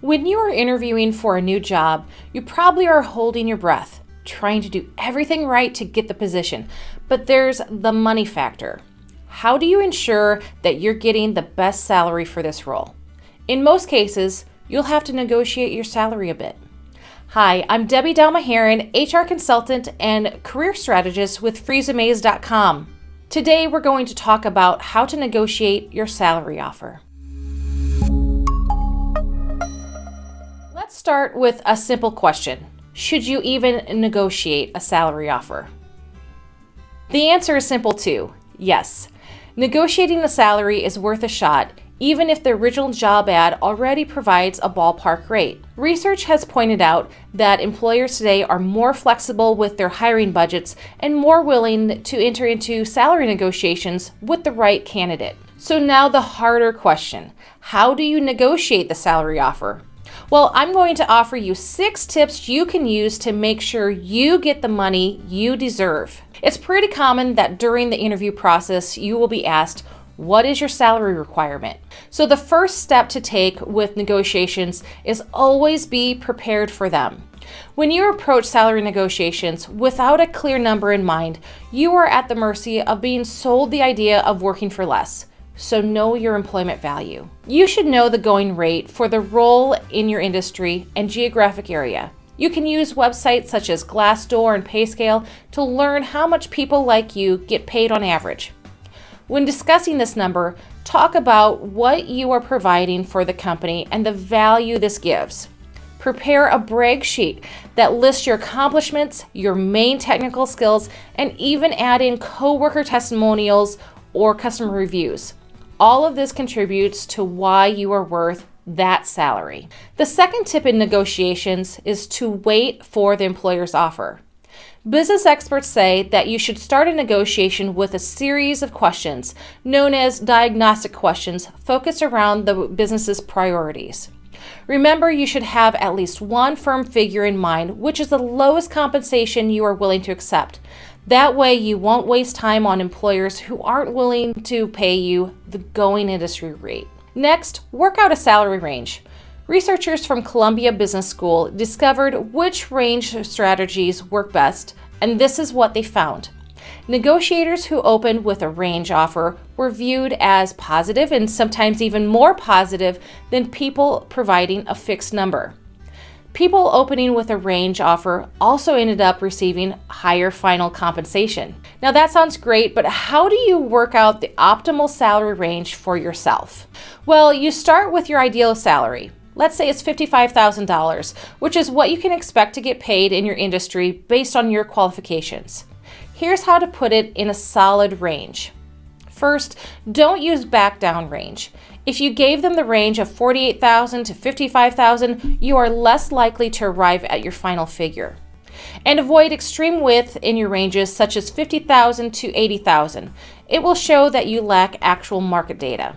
When you are interviewing for a new job, you probably are holding your breath, trying to do everything right to get the position, but there's the money factor. How do you ensure that you're getting the best salary for this role? In most cases, you'll have to negotiate your salary a bit. Hi, I'm Debi Douma-Herren, HR consultant and career strategist with Freesumes.com. Today, we're going to talk about how to negotiate your salary offer. Let's start with a simple question. Should you even negotiate a salary offer? The answer is simple too. Yes. Negotiating a salary is worth a shot, even if the original job ad already provides a ballpark rate. Research has pointed out that employers today are more flexible with their hiring budgets and more willing to enter into salary negotiations with the right candidate. So now the harder question, how do you negotiate the salary offer? Well, I'm going to offer you 6 tips you can use to make sure you get the money you deserve. It's pretty common that during the interview process, you will be asked, what is your salary requirement? So the first step to take with negotiations is always be prepared for them. When you approach salary negotiations without a clear number in mind, you are at the mercy of being sold the idea of working for less. So know your employment value. You should know the going rate for the role in your industry and geographic area. You can use websites such as Glassdoor and PayScale to learn how much people like you get paid on average. When discussing this number, talk about what you are providing for the company and the value this gives. Prepare a brag sheet that lists your accomplishments, your main technical skills, and even add in coworker testimonials or customer reviews. All of this contributes to why you are worth that salary. The second tip in negotiations is to wait for the employer's offer. Business experts say that you should start a negotiation with a series of questions known as diagnostic questions focused around the business's priorities. Remember, you should have at least one firm figure in mind, which is the lowest compensation you are willing to accept. That way, you won't waste time on employers who aren't willing to pay you the going industry rate. Next, work out a salary range. Researchers from Columbia Business School discovered which range strategies work best, and this is what they found. Negotiators who opened with a range offer were viewed as positive and sometimes even more positive than people providing a fixed number. People opening with a range offer also ended up receiving higher final compensation. Now that sounds great, but how do you work out the optimal salary range for yourself? Well, you start with your ideal salary. Let's say it's $55,000, which is what you can expect to get paid in your industry based on your qualifications. Here's how to put it in a solid range. First, don't use back down range. If you gave them the range of $48,000 to $55,000, you are less likely to arrive at your final figure. And avoid extreme width in your ranges such as $50,000 to $80,000. It will show that you lack actual market data.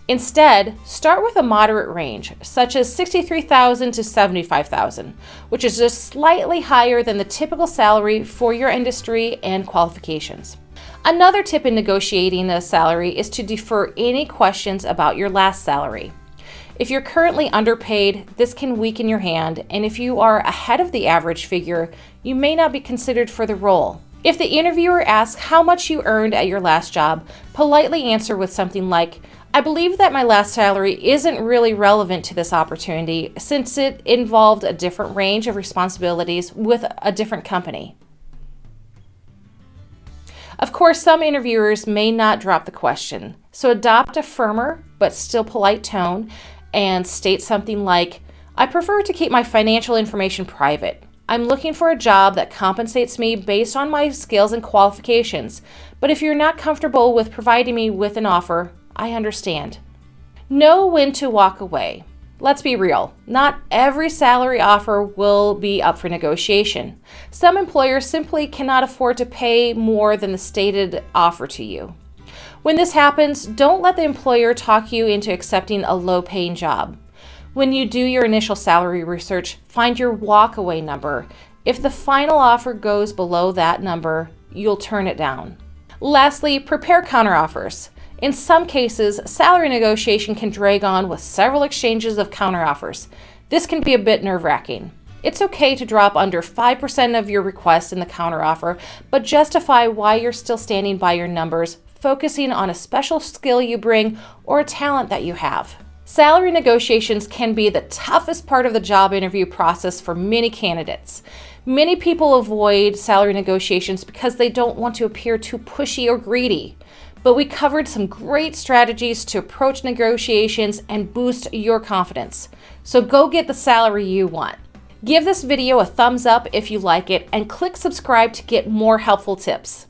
Instead, start with a moderate range, such as $63,000 to $75,000, which is just slightly higher than the typical salary for your industry and qualifications. Another tip in negotiating a salary is to defer any questions about your last salary. If you're currently underpaid, this can weaken your hand, and if you are ahead of the average figure, you may not be considered for the role. If the interviewer asks how much you earned at your last job, politely answer with something like, I believe that my last salary isn't really relevant to this opportunity since it involved a different range of responsibilities with a different company. Of course, some interviewers may not drop the question, so adopt a firmer but still polite tone and state something like, I prefer to keep my financial information private. I'm looking for a job that compensates me based on my skills and qualifications, but if you're not comfortable with providing me with an offer, I understand. Know when to walk away. Let's be real, not every salary offer will be up for negotiation. Some employers simply cannot afford to pay more than the stated offer to you. When this happens, don't let the employer talk you into accepting a low-paying job. When you do your initial salary research, find your walkaway number. If the final offer goes below that number, you'll turn it down. Lastly, prepare counteroffers. In some cases, salary negotiation can drag on with several exchanges of counteroffers. This can be a bit nerve-wracking. It's okay to drop under 5% of your request in the counteroffer, but justify why you're still standing by your numbers, focusing on a special skill you bring or a talent that you have. Salary negotiations can be the toughest part of the job interview process for many candidates. Many people avoid salary negotiations because they don't want to appear too pushy or greedy. But we covered some great strategies to approach negotiations and boost your confidence. So go get the salary you want. Give this video a thumbs up if you like it and click subscribe to get more helpful tips.